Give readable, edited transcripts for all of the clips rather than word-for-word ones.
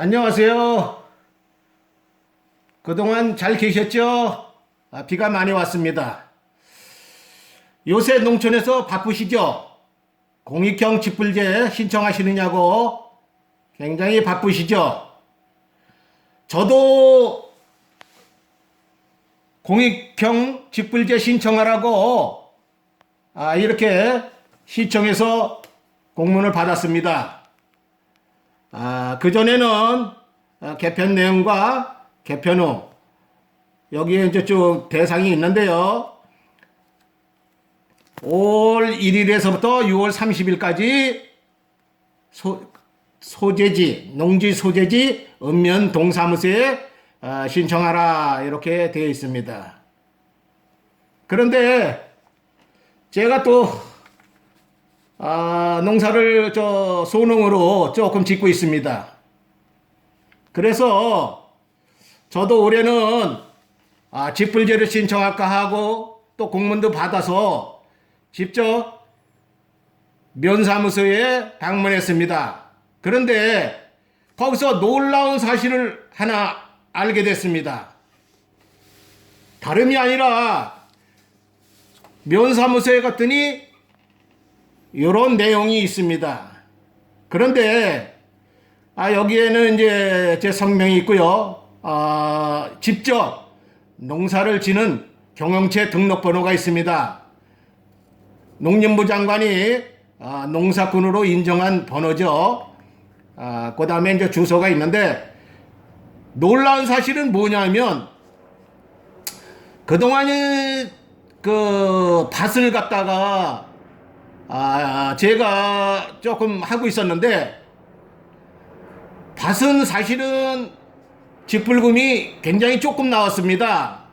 안녕하세요. 그동안 잘 계셨죠? 비가 많이 왔습니다. 요새 농촌에서 바쁘시죠? 공익형 직불제 신청하시느냐고 굉장히 바쁘시죠? 저도 공익형 직불제 신청하라고 이렇게 시청해서 공문을 받았습니다. 그전에는 개편 내용과 개편 후 여기에 이제 쭉 대상이 있는데요. 5월 1일에서부터 6월 30일까지 소재지, 농지 소재지 읍면 동사무소에 신청하라 이렇게 되어 있습니다. 그런데 제가 또 농사를 소농으로 조금 짓고 있습니다. 그래서 저도 올해는 직불제를 신청할까 하고 또 공문도 받아서 직접 면사무소에 방문했습니다. 그런데 거기서 놀라운 사실을 하나 알게 됐습니다. 다름이 아니라 면사무소에 갔더니 이런 내용이 있습니다. 그런데 여기에는 이제 제 성명이 있고요. 직접 농사를 지는 경영체 등록번호가 있습니다. 농림부 장관이 농사꾼으로 인정한 번호죠. 그 다음에 이제 주소가 있는데 놀라운 사실은 뭐냐면 그동안에 그 밭을 갖다가 제가 조금 하고 있었는데 밭은 사실은 직불금이 굉장히 조금 나왔습니다.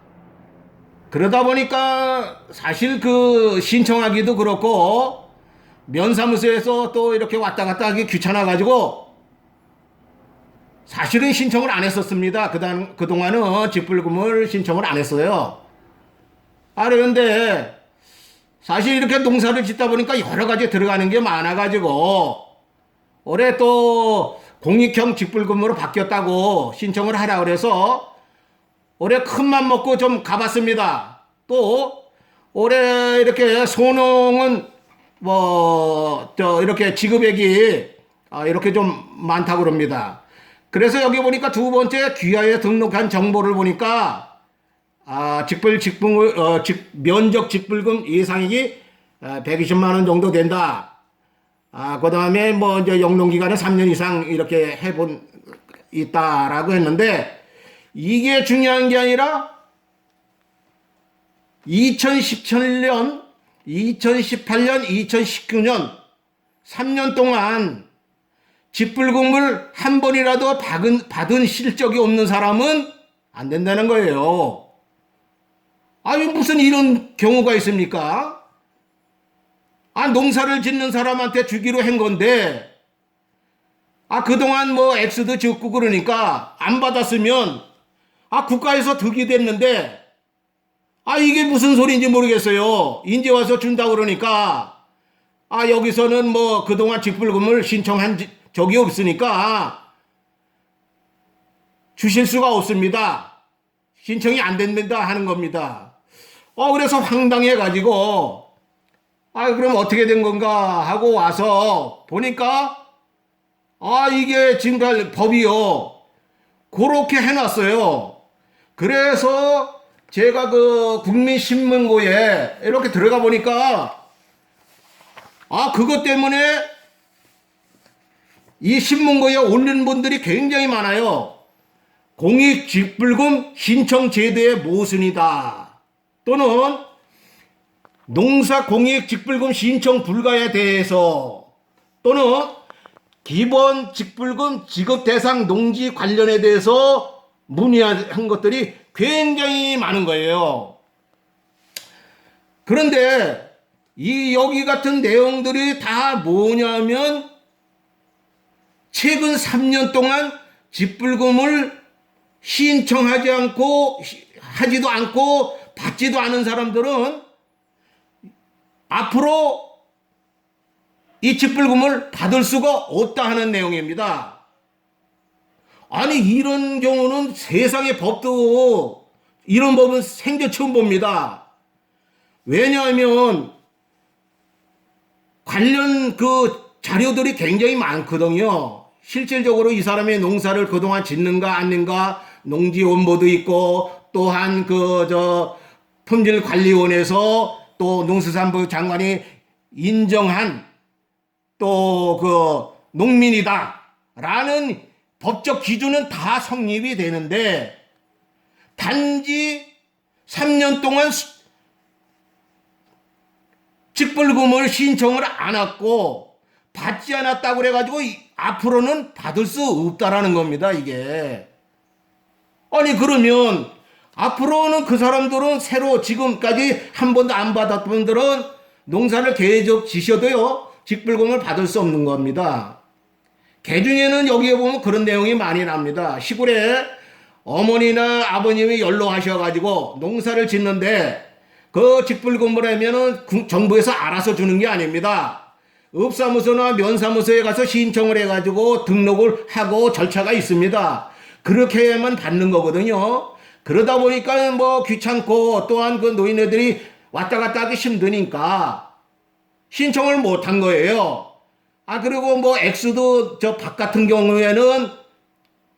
그러다 보니까 사실 그 신청하기도 그렇고 면사무소에서 또 이렇게 왔다 갔다 하기 귀찮아가지고 사실은 신청을 안 했었습니다. 그동안은 직불금을 신청을 안 했어요. 그런데 사실 이렇게 농사를 짓다 보니까 여러 가지 들어가는 게 많아가지고 올해 또 공익형 직불금으로 바뀌었다고 신청을 하라 그래서 올해 큰맘 먹고 좀 가봤습니다. 또 올해 이렇게 소농은 이렇게 지급액이 이렇게 좀 많다고 그럽니다. 그래서 여기 보니까 두 번째 귀하에 등록한 정보를 보니까 면적 직불금 예상액이 120만 원 정도 된다. 그 다음에 이제 영농기간은 3년 이상 이렇게 있다라고 했는데 이게 중요한 게 아니라 2017년, 2018년, 2019년 3년 동안 직불금을 한 번이라도 받은 실적이 없는 사람은 안 된다는 거예요. 무슨 이런 경우가 있습니까? 농사를 짓는 사람한테 주기로 한 건데, 그동안 액수도 적고 그러니까 안 받았으면, 국가에서 득이 됐는데, 이게 무슨 소리인지 모르겠어요. 이제 와서 준다고 그러니까, 여기서는 그동안 직불금을 신청한 적이 없으니까, 주실 수가 없습니다. 신청이 안 된다 하는 겁니다. 그래서 황당해가지고, 그럼 어떻게 된 건가 하고 와서 보니까, 이게 지금까지 법이요. 그렇게 해놨어요. 그래서 제가 그 국민신문고에 이렇게 들어가 보니까, 그것 때문에 이 신문고에 올린 분들이 굉장히 많아요. 공익직불금 신청 제도의 모순이다. 또는 농사 공익 직불금 신청 불가에 대해서 또는 기본 직불금 지급 대상 농지 관련에 대해서 문의한 것들이 굉장히 많은 거예요. 그런데 여기 같은 내용들이 다 뭐냐면 최근 3년 동안 직불금을 신청하지 않고 하지도 않고 받지도 않은 사람들은 앞으로 이 직불금을 받을 수가 없다 하는 내용입니다. 아니, 이런 경우는 세상의 법도 이런 법은 생전 처음 봅니다. 왜냐하면 관련 그 자료들이 굉장히 많거든요. 실질적으로 이 사람의 농사를 그동안 짓는가 아닌가 농지 원보도 있고, 또한 품질관리원에서 또 농수산부 장관이 인정한 또 농민이다 라는 법적 기준은 다 성립이 되는데, 단지 3년 동안 직불금을 신청을 안 했고 받지 않았다고 그래가지고 앞으로는 받을 수 없다라는 겁니다, 이게. 아니, 그러면 앞으로는 그 사람들은 새로 지금까지 한 번도 안 받았던 분들은 농사를 계속 지셔도요, 직불금을 받을 수 없는 겁니다. 개중에는 여기에 보면 그런 내용이 많이 납니다. 시골에 어머니나 아버님이 연로하셔가지고 농사를 짓는데 그 직불금을 하면은 정부에서 알아서 주는 게 아닙니다. 읍사무소나 면사무소에 가서 신청을 해가지고 등록을 하고 절차가 있습니다. 그렇게 해야만 받는 거거든요. 그러다 보니까 뭐 귀찮고, 또한 그 노인네들이 왔다 갔다 하기 힘드니까 신청을 못 한 거예요. 그리고 뭐 액수도 저 밭 같은 경우에는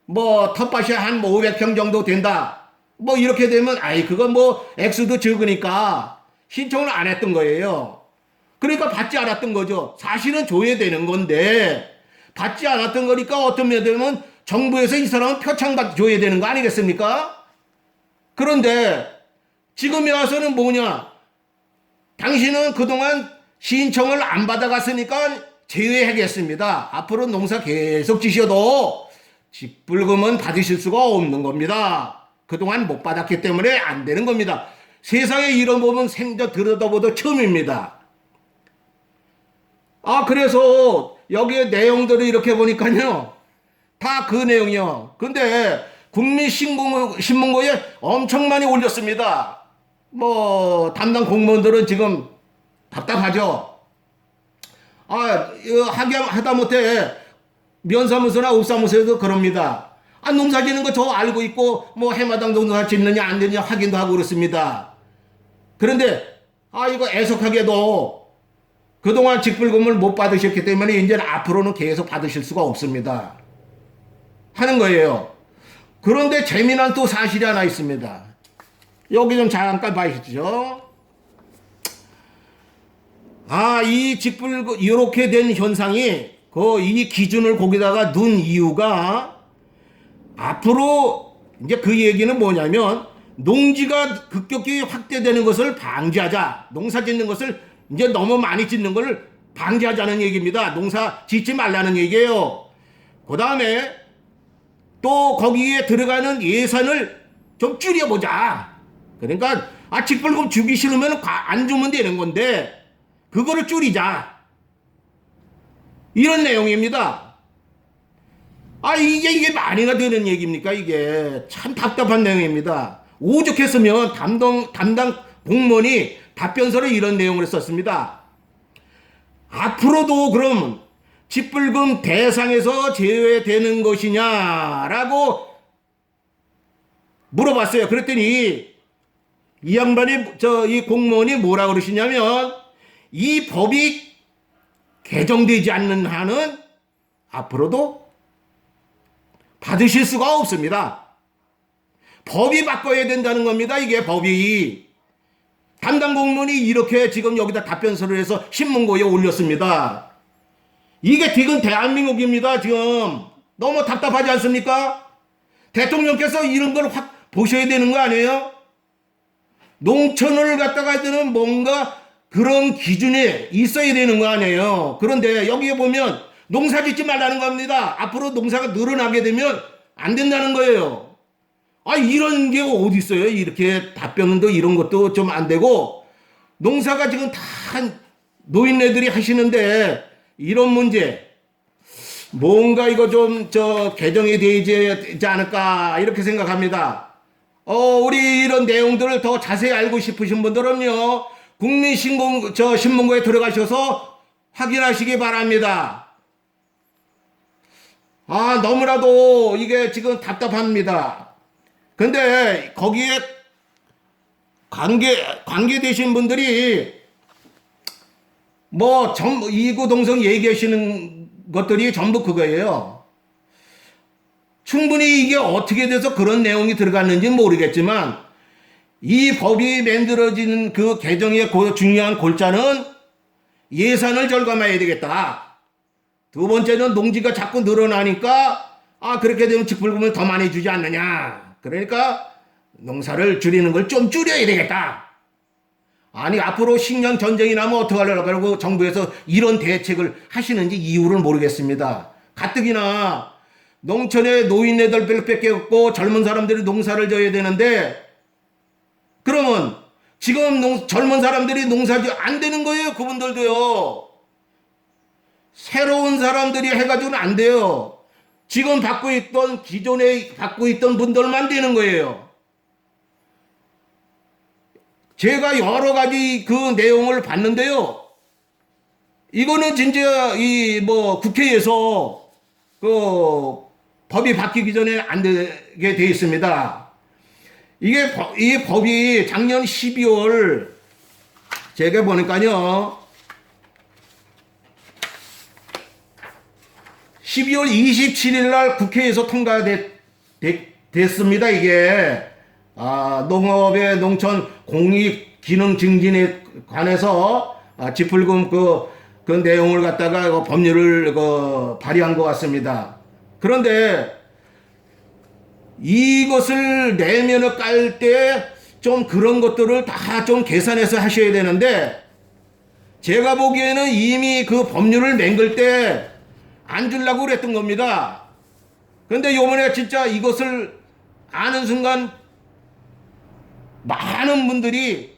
뭐 텃밭이 한 500평 정도 된다, 뭐 이렇게 되면 그건 뭐 액수도 적으니까 신청을 안 했던 거예요. 그러니까 받지 않았던 거죠. 사실은 줘야 되는 건데 받지 않았던 거니까 어떤 면에는 정부에서 이 사람은 표창 줘야 되는 거 아니겠습니까? 그런데 지금에 와서는 뭐냐, 당신은 그동안 신청을 안 받아갔으니까 제외하겠습니다. 앞으로 농사 계속 지셔도 직불금은 받으실 수가 없는 겁니다. 그동안 못 받았기 때문에 안 되는 겁니다. 세상에 이런 법은 생전 들여다보도 처음입니다. 그래서 여기에 내용들을 이렇게 보니까요, 다 그 내용이요. 근데 국민신문고에 엄청 많이 올렸습니다. 뭐 담당 공무원들은 지금 답답하죠. 하다못해 면사무소나 읍사무소에도 그럽니다. 농사 짓는 거 저 알고 있고 뭐 해마당 농사 짓느냐 안 되느냐 확인도 하고 그렇습니다. 그런데 이거 애석하게도 그동안 직불금을 못 받으셨기 때문에 이제 앞으로는 계속 받으실 수가 없습니다 하는 거예요. 그런데 재미난 또 사실이 하나 있습니다. 여기 좀 잠깐 봐주시죠. 이 직불금 이렇게 된 현상이 이 기준을 거기다가 넣은 이유가, 앞으로 이제 그 얘기는 뭐냐면 농지가 급격히 확대되는 것을 방지하자, 농사 짓는 것을 이제 너무 많이 짓는 걸 방지하자는 얘기입니다. 농사 짓지 말라는 얘기예요. 그 다음에 또 거기에 들어가는 예산을 좀 줄여보자. 그러니까 직불금 주기 싫으면 안 주면 되는 건데 그거를 줄이자, 이런 내용입니다. 이게 말이나 되는 얘기입니까? 이게 참 답답한 내용입니다. 오죽했으면 담당 공무원이 답변서를 이런 내용을 썼습니다. 앞으로도 그럼 직불금 대상에서 제외되는 것이냐라고 물어봤어요. 그랬더니 이 양반이 이 공무원이 뭐라 그러시냐면, 이 법이 개정되지 않는 한은 앞으로도 받으실 수가 없습니다. 법이 바꿔야 된다는 겁니다. 이게 법이. 담당 공무원이 이렇게 지금 여기다 답변서를 해서 신문고에 올렸습니다. 이게 지금 대한민국입니다. 지금 너무 답답하지 않습니까? 대통령께서 이런 걸 확 보셔야 되는 거 아니에요? 농촌을 갖다가 는 뭔가 그런 기준이 있어야 되는 거 아니에요? 그런데 여기에 보면 농사 짓지 말라는 겁니다. 앞으로 농사가 늘어나게 되면 안 된다는 거예요. 이런 게 어디 있어요? 이렇게 답변도 이런 것도 좀 안 되고, 농사가 지금 다 노인네들이 하시는데 이런 문제 뭔가 이거 좀 개정이 되지 않을까 이렇게 생각합니다. 우리 이런 내용들을 더 자세히 알고 싶으신 분들은요, 신문고에 들어가셔서 확인하시기 바랍니다. 너무나도 이게 지금 답답합니다. 근데 거기에 관계되신 분들이 이구동성 얘기하시는 것들이 전부 그거예요. 충분히 이게 어떻게 돼서 그런 내용이 들어갔는지 모르겠지만 이 법이 만들어지는 그 개정의 중요한 골자는 예산을 절감해야 되겠다. 두 번째는 농지가 자꾸 늘어나니까 그렇게 되면 직불금을 더 많이 주지 않느냐. 그러니까 농사를 줄이는 걸 좀 줄여야 되겠다. 앞으로 식량 전쟁이 나면 어떡하려고 그러고 정부에서 이런 대책을 하시는지 이유를 모르겠습니다. 가뜩이나 농촌에 노인네들밖에 없고 젊은 사람들이 농사를 져야 되는데 그러면 지금 젊은 사람들이 농사지 안 되는 거예요. 그분들도요. 새로운 사람들이 해가지고는 안 돼요. 지금 기존에 받고 있던 분들만 되는 거예요. 제가 여러 가지 그 내용을 봤는데요. 이거는 진짜 국회에서 그 법이 바뀌기 전에 안 되게 돼 있습니다. 이 법이 작년 12월 제가 보니까요. 12월 27일 날 국회에서 통과됐습니다. 이게 농업의 농촌 공익 기능 증진에 관해서 직불금 그 내용을 갖다가 법률을 발의한 것 같습니다. 그런데 이것을 내면을 깔 때 좀 그런 것들을 다 좀 계산해서 하셔야 되는데 제가 보기에는 이미 그 법률을 맹글 때 안 주려고 그랬던 겁니다. 그런데 요번에 진짜 이것을 아는 순간 많은 분들이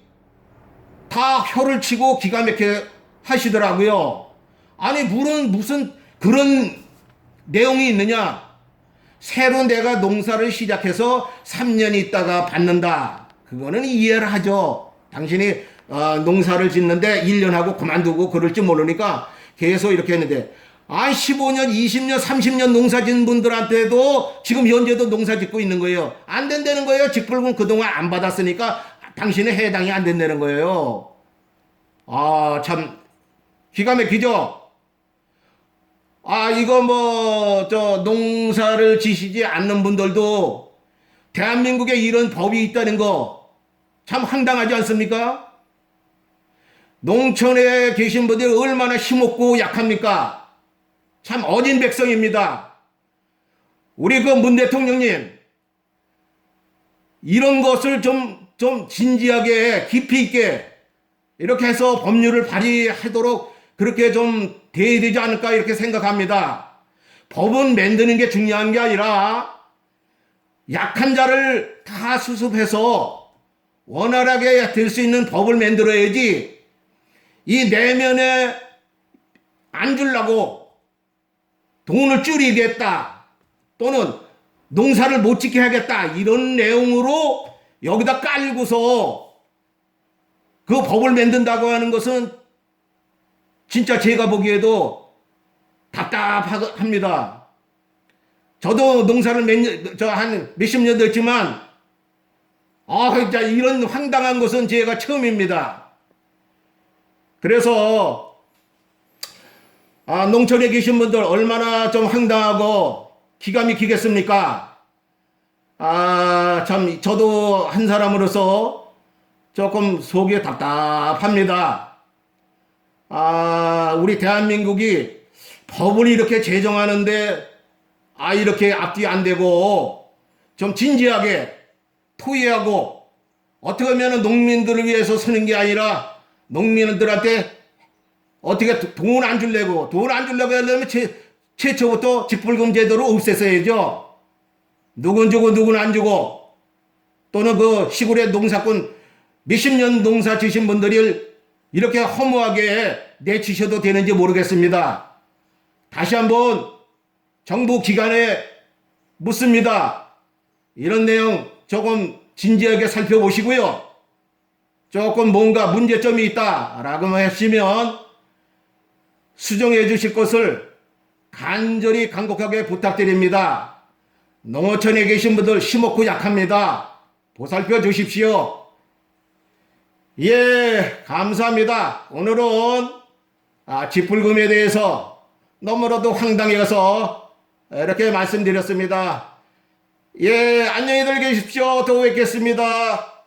다 혀를 치고 기가 막히게 하시더라고요. 무슨 그런 내용이 있느냐. 새로 내가 농사를 시작해서 3년 있다가 받는다. 그거는 이해를 하죠. 당신이 농사를 짓는데 1년 하고 그만두고 그럴지 모르니까 계속 이렇게 했는데 15년, 20년, 30년 농사 짓는 분들한테도 지금 현재도 농사 짓고 있는 거예요. 안 된다는 거예요. 직불금 그동안 안 받았으니까 당신의 해당이 안 된다는 거예요. 참 기가 막히죠. 농사를 지시지 않는 분들도 대한민국에 이런 법이 있다는 거 참 황당하지 않습니까? 농촌에 계신 분들이 얼마나 힘없고 약합니까? 참 어진 백성입니다. 우리 그 문 대통령님, 이런 것을 좀 진지하게 깊이 있게 이렇게 해서 법률을 발의하도록 그렇게 좀 돼야 되지 않을까 이렇게 생각합니다. 법은 만드는 게 중요한 게 아니라 약한 자를 다 수습해서 원활하게 될 수 있는 법을 만들어야지 이 내면에 안 주려고 돈을 줄이겠다 또는 농사를 못 짓게 하겠다 이런 내용으로 여기다 깔고서 그 법을 만든다고 하는 것은 진짜 제가 보기에도 답답합니다. 저도 농사를 한 몇십 년 됐지만 진짜 이런 황당한 것은 제가 처음입니다. 그래서 농촌에 계신 분들 얼마나 좀 황당하고 기가 막히겠습니까? 참 저도 한 사람으로서 조금 속이 답답합니다. 우리 대한민국이 법을 이렇게 제정하는데 이렇게 앞뒤 안 되고 좀 진지하게 토의하고 어떻게 하면 농민들을 위해서 쓰는 게 아니라 농민들한테 어떻게 돈 안 주려고 하려면 최초부터 직불금 제도를 없앴어야죠. 누군 주고 누군 안 주고 또는 그 시골의 농사꾼 몇십 년 농사 지신 분들이 이렇게 허무하게 내치셔도 되는지 모르겠습니다. 다시 한번 정부 기관에 묻습니다. 이런 내용 조금 진지하게 살펴보시고요. 조금 뭔가 문제점이 있다라고 하시면 수정해 주실 것을 간절히 간곡하게 부탁드립니다. 농어촌에 계신 분들 심없고 약합니다. 보살펴 주십시오. 예, 감사합니다. 오늘은 쥐뿔금에 대해서 너무나도 황당해서 이렇게 말씀드렸습니다. 예, 안녕히들 계십시오. 또 뵙겠습니다.